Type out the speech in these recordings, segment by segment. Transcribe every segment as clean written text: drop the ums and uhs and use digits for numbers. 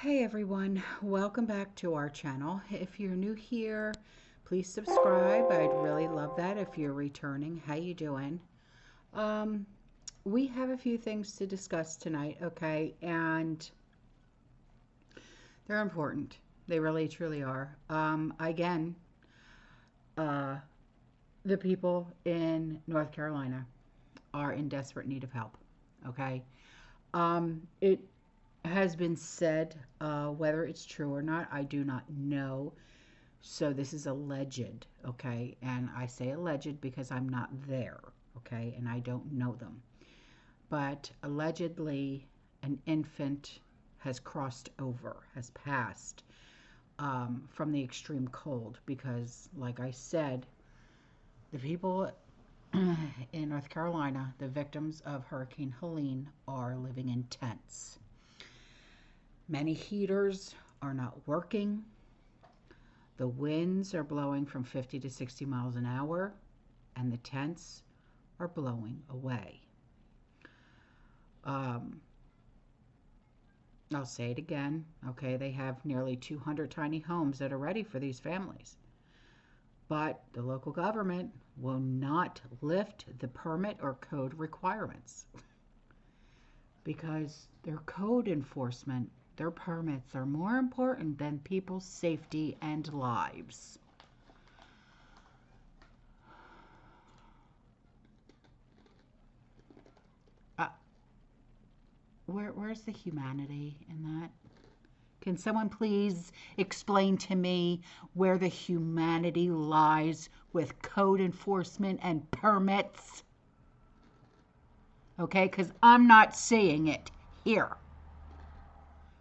Hey everyone, welcome back to our channel. If you're new here, please subscribe. I'd really love that. If you're returning, how you doing? We have a few things to discuss tonight, okay? And they're important. They really truly are. Again, the people in North Carolina are in desperate need of help, okay? It has been said, whether it's true or not, I do not know. So this is alleged, okay? And I say alleged because I'm not there, okay? And I don't know them. But allegedly, an infant has crossed over, has passed from the extreme cold because, like I said, the people in North Carolina, the victims of Hurricane Helene, are living in tents. Many heaters are not working. The winds are blowing from 50 to 60 miles an hour, and the tents are blowing away. I'll say it again, okay? They have nearly 200 tiny homes that are ready for these families. But the local government will not lift the permit or code requirements because their code enforcement, their permits are more important than people's safety and lives. Where's the humanity in that? Can someone please explain to me where the humanity lies with code enforcement and permits? Okay, because I'm not seeing it here.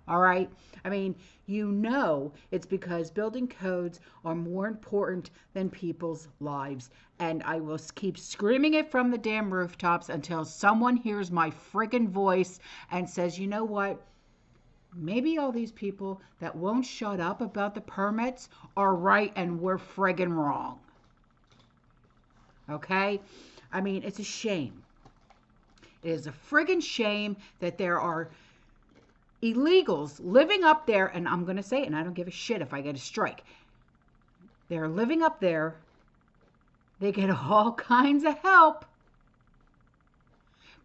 All right. I mean, you know, it's because building codes are more important than people's lives. And I will keep screaming it from the damn rooftops until someone hears my friggin' voice and says, you know what? Maybe all these people that won't shut up about the permits are right and we're friggin' wrong. Okay? I mean, it's a shame. It is a friggin' shame that there are illegals living up there, and I'm going to say it, and I don't give a shit if I get a strike. They're living up there. They get all kinds of help.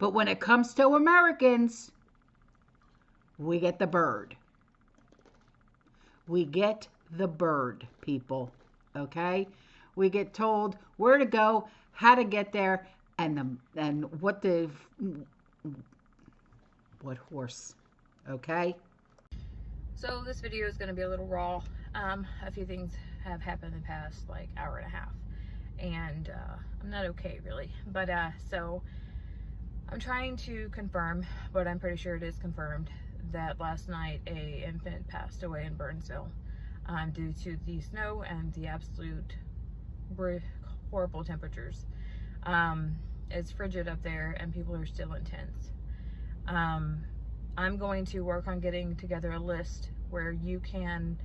But when it comes to Americans, we get the bird. We get the bird, people. Okay? We get told where to go, how to get there, and what horse. Okay. So this video is going to be a little raw. A few things have happened in the past like hour and a half, and I'm not okay really. But so I'm trying to confirm, but I'm pretty sure it is confirmed that last night a infant passed away in Burnsville due to the snow and the absolute horrible temperatures. It's frigid up there, and people are still in tents. I'm going to work on getting together a list where you can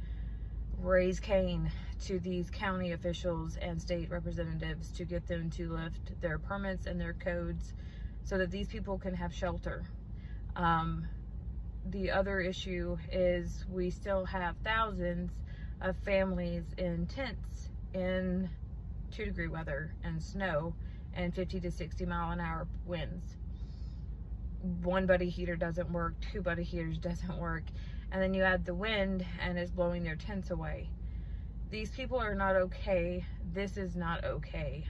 raise Cain to these county officials and state representatives to get them to lift their permits and their codes so that these people can have shelter. The other issue is we still have thousands of families in tents in 2-degree weather and snow and 50 to 60 mile an hour winds. One buddy heater doesn't work, 2 buddy heaters doesn't work, and then you add the wind and it's blowing their tents away. These people are not okay. This is not okay.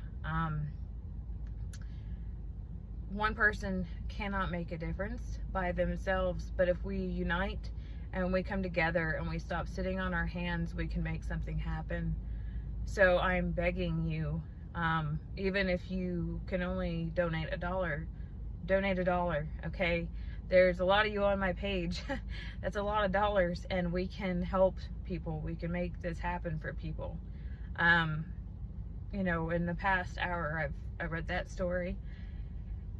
One person cannot make a difference by themselves, but if we unite and we come together and we stop sitting on our hands, we can make something happen. So I'm begging you, even if you can only donate $1, donate $1, okay? There's a lot of you on my page. That's a lot of dollars, and we can help people. We can make this happen for people. You know, in the past hour, I read that story,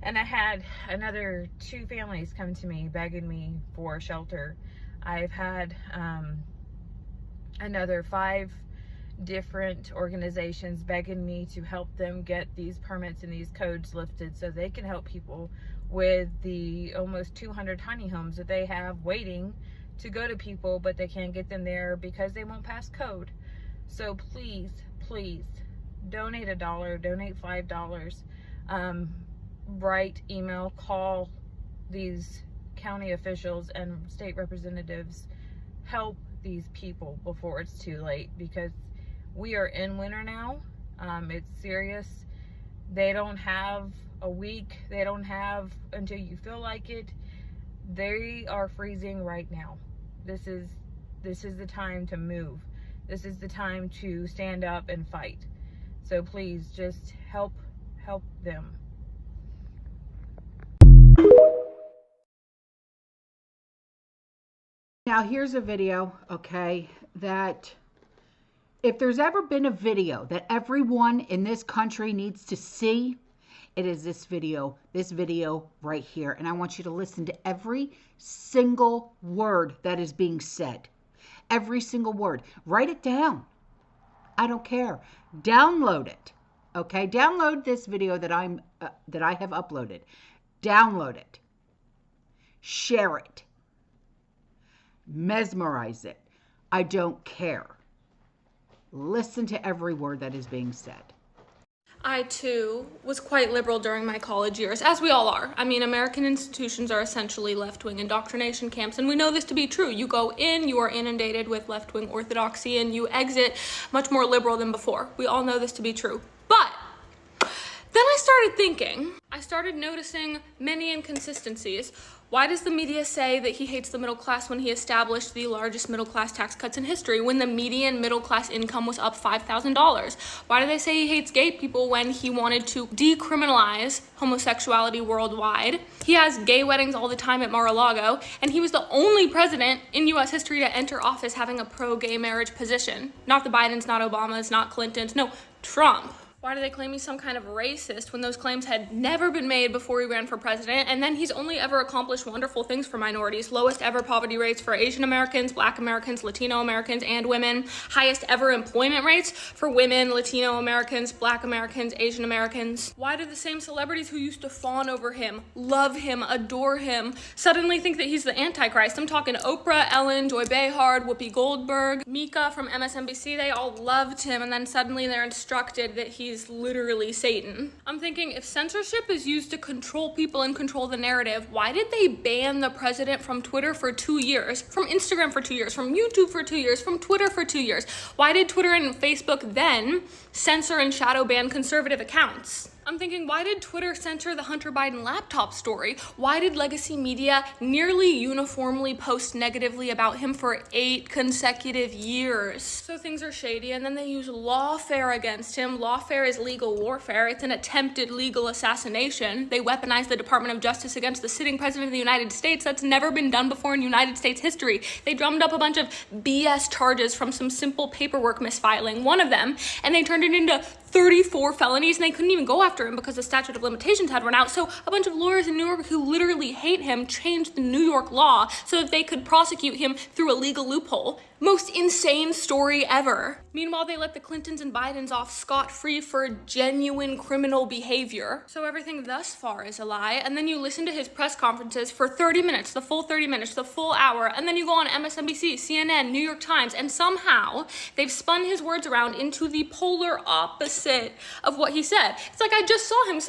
and I had another 2 families come to me begging me for shelter. I've had another 5 different organizations begging me to help them get these permits and these codes lifted so they can help people with the almost 200 tiny homes that they have waiting to go to people, but they can't get them there because they won't pass code. So please, please donate $1, donate $5, write, email, call these county officials and state representatives. Help these people before it's too late, because we are in winter now. It's serious. They don't have a week. They don't have until you feel like it. They are freezing right now. This is the time to move. This is the time to stand up and fight. So please just help them. Now here's a video, okay, that if there's ever been a video that everyone in this country needs to see, it is this video right here. And I want you to listen to every single word that is being said. Every single word. Write it down. I don't care. Download it. Okay? Download this video that I have uploaded. Download it. Share it. Mesmerize it. I don't care. Listen to every word that is being said. I, too, was quite liberal during my college years, as we all are. I mean, American institutions are essentially left-wing indoctrination camps, and we know this to be true. You go in, you are inundated with left-wing orthodoxy, and you exit much more liberal than before. We all know this to be true. But then I started thinking, I started noticing many inconsistencies. Why does the media say that he hates the middle class when he established the largest middle class tax cuts in history, when the median middle class income was up $5,000? Why do they say he hates gay people when he wanted to decriminalize homosexuality worldwide? He has gay weddings all the time at Mar-a-Lago, and he was the only president in US history to enter office having a pro-gay marriage position. Not the Bidens, not Obamas, not Clintons, no, Trump. Why do they claim he's some kind of racist when those claims had never been made before he ran for president? And then he's only ever accomplished wonderful things for minorities. Lowest ever poverty rates for Asian Americans, Black Americans, Latino Americans, and women. Highest ever employment rates for women, Latino Americans, Black Americans, Asian Americans. Why do the same celebrities who used to fawn over him, love him, adore him, suddenly think that he's the Antichrist? I'm talking Oprah, Ellen, Joy Behar, Whoopi Goldberg, Mika from MSNBC. They all loved him, and then suddenly they're instructed that he's literally Satan. I'm thinking, if censorship is used to control people and control the narrative, why did they ban the president from Twitter for 2 years, from Instagram for 2 years, from YouTube for 2 years, from Twitter for 2 years? Why did Twitter and Facebook then censor and shadow ban conservative accounts? I'm thinking, why did Twitter censor the Hunter Biden laptop story? Why did legacy media nearly uniformly post negatively about him for 8 consecutive years? So things are shady, and then they use lawfare against him. Lawfare is legal warfare. It's an attempted legal assassination. They weaponize the Department of Justice against the sitting president of the United States. That's never been done before in United States history. They drummed up a bunch of BS charges from some simple paperwork misfiling, one of them, and they turned it into 34 felonies, and they couldn't even go after him because the statute of limitations had run out. So a bunch of lawyers in New York who literally hate him changed the New York law so that they could prosecute him through a legal loophole. Most insane story ever. Meanwhile, they let the Clintons and Bidens off scot-free for genuine criminal behavior. So everything thus far is a lie, and then you listen to his press conferences for 30 minutes, the full 30 minutes, the full hour, and then you go on MSNBC, CNN, New York Times, and somehow they've spun his words around into the polar opposite of what he said. It's like I just saw him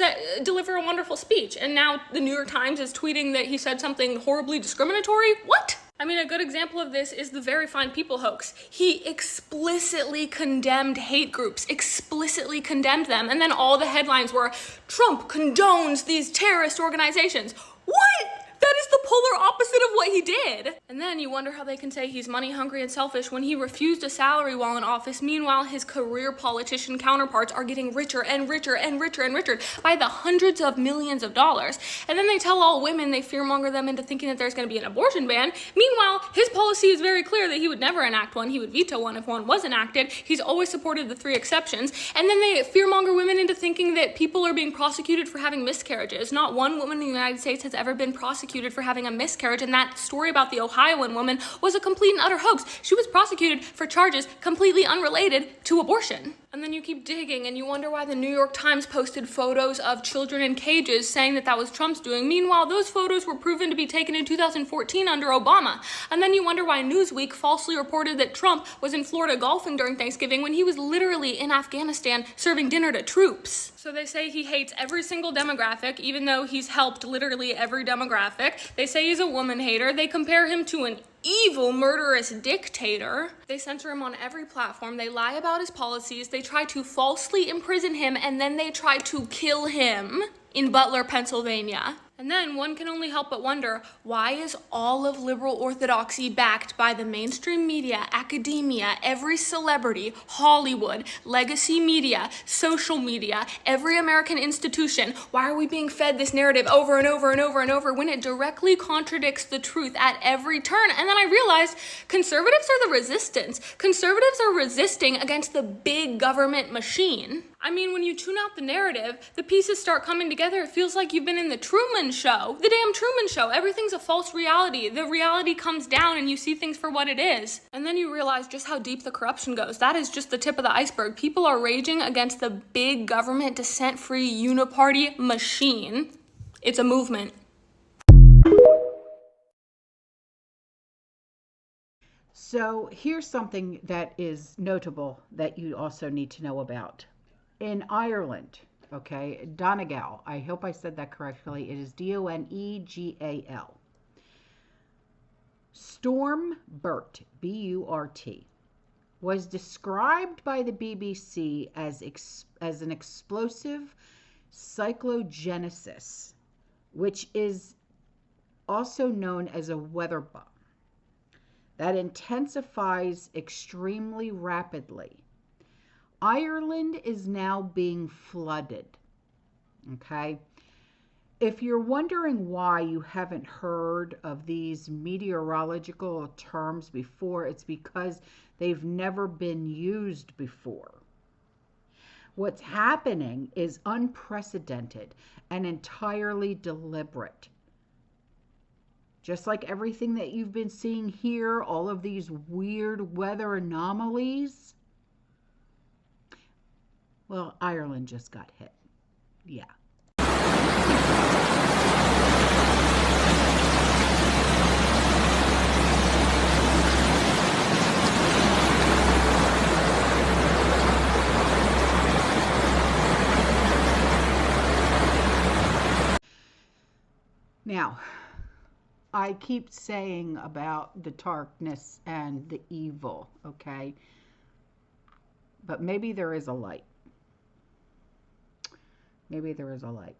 deliver a wonderful speech, and now the New York Times is tweeting that he said something horribly discriminatory? What? I mean, a good example of this is the Very Fine People hoax. He explicitly condemned hate groups, explicitly condemned them, and then all the headlines were, Trump condones these terrorist organizations. What? That is the polar opposite of what he did. And then you wonder how they can say he's money hungry and selfish when he refused a salary while in office. Meanwhile, his career politician counterparts are getting richer and richer and richer and richer by the hundreds of millions of dollars. And then they tell all women, they fearmonger them into thinking that there's going to be an abortion ban. Meanwhile, his policy is very clear that he would never enact one. He would veto one if one was enacted. He's always supported the 3 exceptions. And then they fearmonger women into thinking that people are being prosecuted for having miscarriages. Not one woman in the United States has ever been prosecuted for having a miscarriage, and that story about the Ohioan woman was a complete and utter hoax. She was prosecuted for charges completely unrelated to abortion. And then you keep digging and you wonder why the New York Times posted photos of children in cages saying that that was Trump's doing. Meanwhile, those photos were proven to be taken in 2014 under Obama. And then you wonder why Newsweek falsely reported that Trump was in Florida golfing during Thanksgiving when he was literally in Afghanistan serving dinner to troops. So they say he hates every single demographic, even though he's helped literally every demographic. They say he's a woman hater. They compare him to an evil, murderous dictator. They censor him on every platform. They lie about his policies. They try to falsely imprison him, and then they try to kill him in Butler, Pennsylvania. And then one can only help but wonder, why is all of liberal orthodoxy backed by the mainstream media, academia, every celebrity, Hollywood, legacy media, social media, every American institution? Why are we being fed this narrative over and over and over and over when it directly contradicts the truth at every turn? And then I realized conservatives are the resistance. Conservatives are resisting against the big government machine. I mean, when you tune out the narrative, the pieces start coming together. It feels like you've been in the Truman Show. The damn Truman Show. Everything's a false reality. The reality comes down and you see things for what it is. And then you realize just how deep the corruption goes. That is just the tip of the iceberg. People are raging against the big government, dissent-free, uniparty machine. It's a movement. So here's something that is notable that you also need to know about. In Ireland, okay, Donegal, I hope I said that correctly. It is Donegal. Storm Burt, B-U-R-T, was described by the BBC as an explosive cyclogenesis, which is also known as a weather bomb that intensifies extremely rapidly. Ireland is now being flooded, okay? If you're wondering why you haven't heard of these meteorological terms before, it's because they've never been used before. What's happening is unprecedented and entirely deliberate. Just like everything that you've been seeing here, all of these weird weather anomalies, well, Ireland just got hit. Yeah. Now, I keep saying about the darkness and the evil, okay? But maybe there is a light. Maybe there is a light.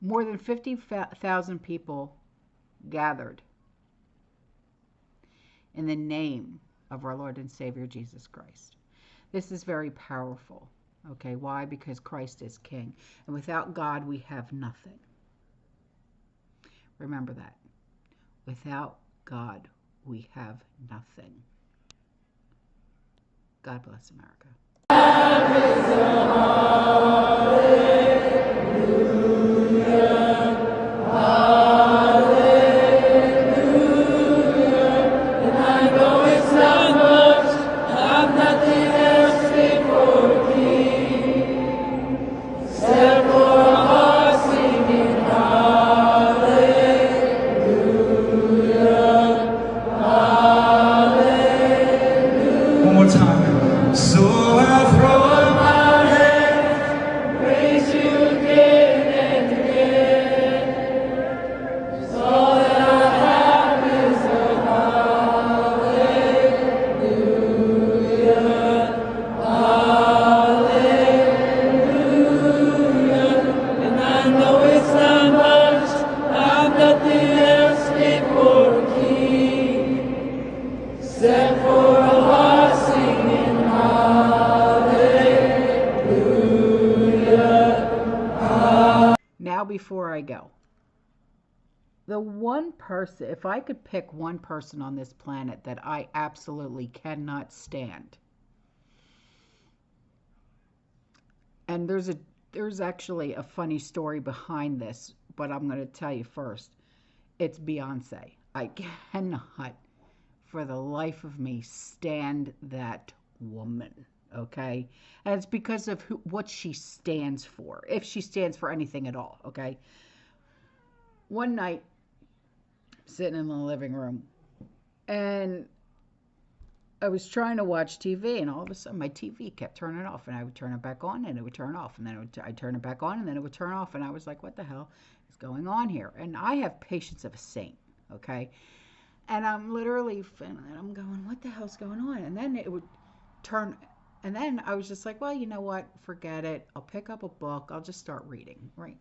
More than 50,000 people gathered in the name of our Lord and Savior Jesus Christ. This is very powerful. Okay, why? Because Christ is King. And without God, we have nothing. Remember that. Without God, we have nothing. God bless America. Before I go, the one person, if I could pick one person on this planet that I absolutely cannot stand, and there's actually a funny story behind this, but I'm going to tell you first, it's Beyonce. I cannot, for the life of me, stand that woman. Okay, and it's because of what she stands for, if she stands for anything at all. Okay, one night, sitting in the living room, and I was trying to watch TV, and all of a sudden my TV kept turning off, and I would turn it back on, and it would turn off, and then I'd turn it back on, and then it would turn off, and I was like, what the hell is going on here? And I have patience of a saint, okay? And I'm literally, and I'm going, what the hell's going on? And then it would turn, and then I was just like, well, you know what? Forget it. I'll pick up a book. I'll just start reading, right?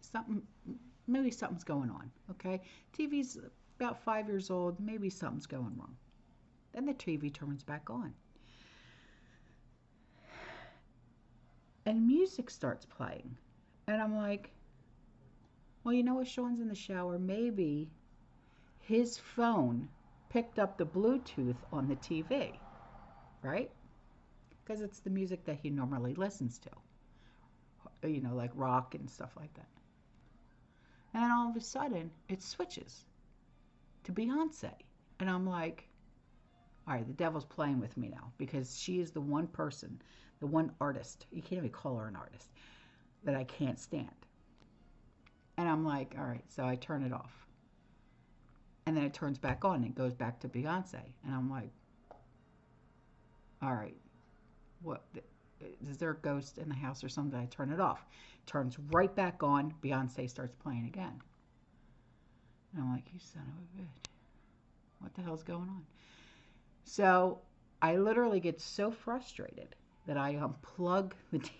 Maybe something's going on, okay? TV's about 5 years old. Maybe something's going wrong. Then the TV turns back on. And music starts playing. And I'm like, well, you know what? Sean's in the shower. Maybe his phone picked up the Bluetooth on the TV, right? Because it's the music that he normally listens to, you know, like rock and stuff like that. And then all of a sudden, it switches to Beyonce. And I'm like, all right, the devil's playing with me now, because she is the one person, the one artist, you can't even call her an artist, that I can't stand. And I'm like, all right, so I turn it off. And then it turns back on and it goes back to Beyonce. And I'm like, all right, what? Is there a ghost in the house or something? I turn it off. Turns right back on. Beyonce starts playing again. And I'm like, you son of a bitch. What the hell's going on? So I literally get so frustrated that I unplug the TV.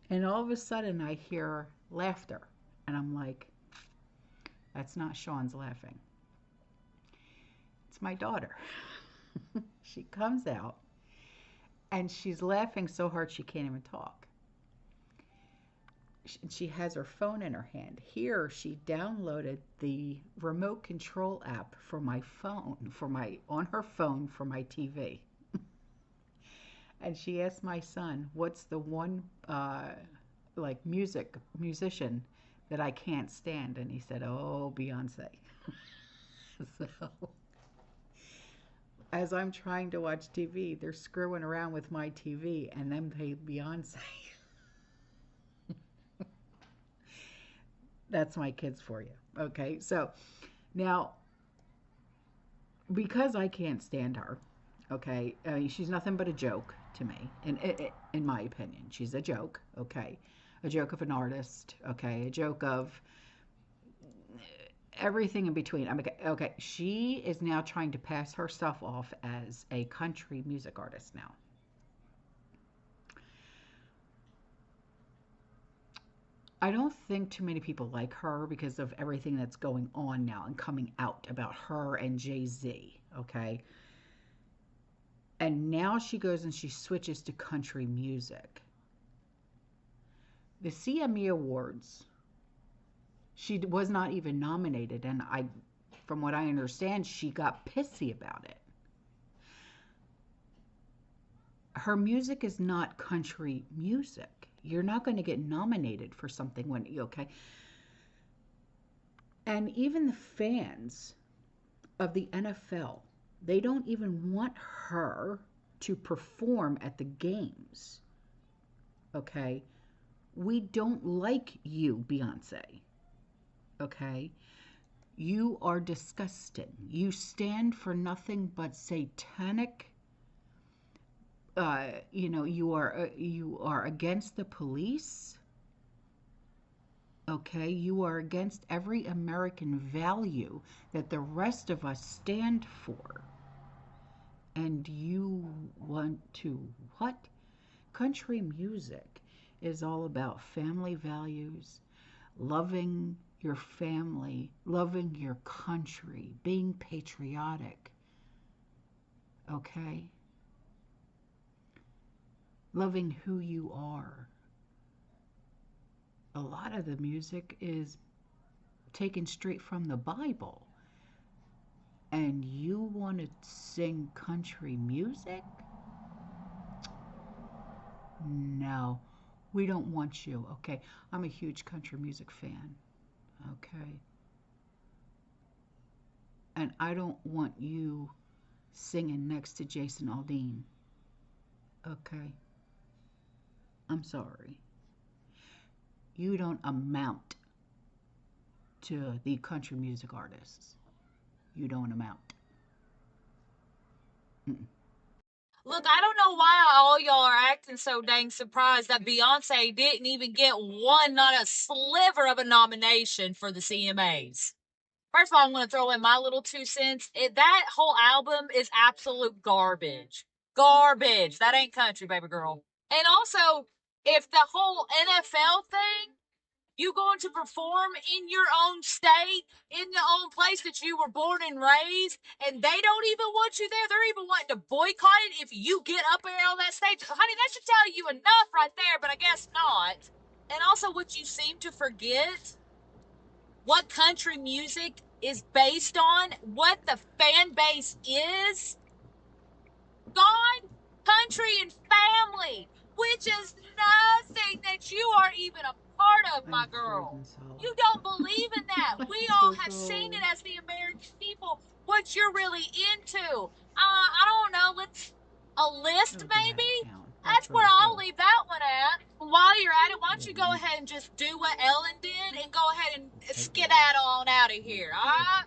And all of a sudden I hear laughter. And I'm like, that's not Sean's laughing. It's my daughter. She comes out and she's laughing so hard she can't even talk. She has her phone in her hand. Here, she downloaded the remote control app for my phone, on her phone for my TV. And she asked my son, what's the one like musician that I can't stand? And he said, oh, Beyonce. So as I'm trying to watch TV, they're screwing around with my TV and then play Beyonce. That's my kids for you. Okay, so now, because I can't stand her, okay, I mean, she's nothing but a joke to me, in my opinion. She's a joke, okay, a joke of an artist, okay, a joke of everything in between. Okay, she is now trying to pass herself off as a country music artist now. I don't think too many people like her because of everything that's going on now and coming out about her and Jay-Z, okay? And now she goes and she switches to country music. The CME Awards, she was not even nominated, and from what I understand, she got pissy about it. Her music is not country music. You're not going to get nominated for something when, okay? And even the fans of the NFL, they don't even want her to perform at the games, okay? We don't like you, Beyonce, okay? You are disgusting. You stand for nothing but satanic. You know, you are against the police. Okay, you are against every American value that the rest of us stand for. And you want to what? Country music is all about family values, loving your family, loving your country, being patriotic. Okay? Loving who you are. A lot of the music is taken straight from the Bible. And you want to sing country music? No. We don't want you, okay? I'm a huge country music fan, okay? And I don't want you singing next to Jason Aldean, okay? I'm sorry. You don't amount to the country music artists. You don't amount. Mm-mm. Look, I don't know why all y'all are acting so dang surprised that Beyonce didn't even get one, not a sliver of a nomination for the CMAs. First of all, I'm going to throw in my little 2 cents. That whole album is absolute garbage. Garbage. That ain't country, baby girl. And also, if the whole NFL thing, you going to perform in your own state, in the own place that you were born and raised, and they don't even want you there. They're even wanting to boycott it if you get up there on that stage. Honey, that should tell you enough right there, but I guess not. And also, what you seem to forget, what country music is based on, what the fan base is. God, country, and family, which is nothing that you are even a part of, my I'm girl. frozen solid. You don't believe in that. We I'm all so have seen cold. it as the American people, what you're really into. I don't know, let's a list Never been out maybe? of town. That's That's where really I'll cold. leave that one at. While you're at it, why don't you go Yeah, ahead and just do what Ellen did and go ahead and take that. skedaddle on out of here, all right?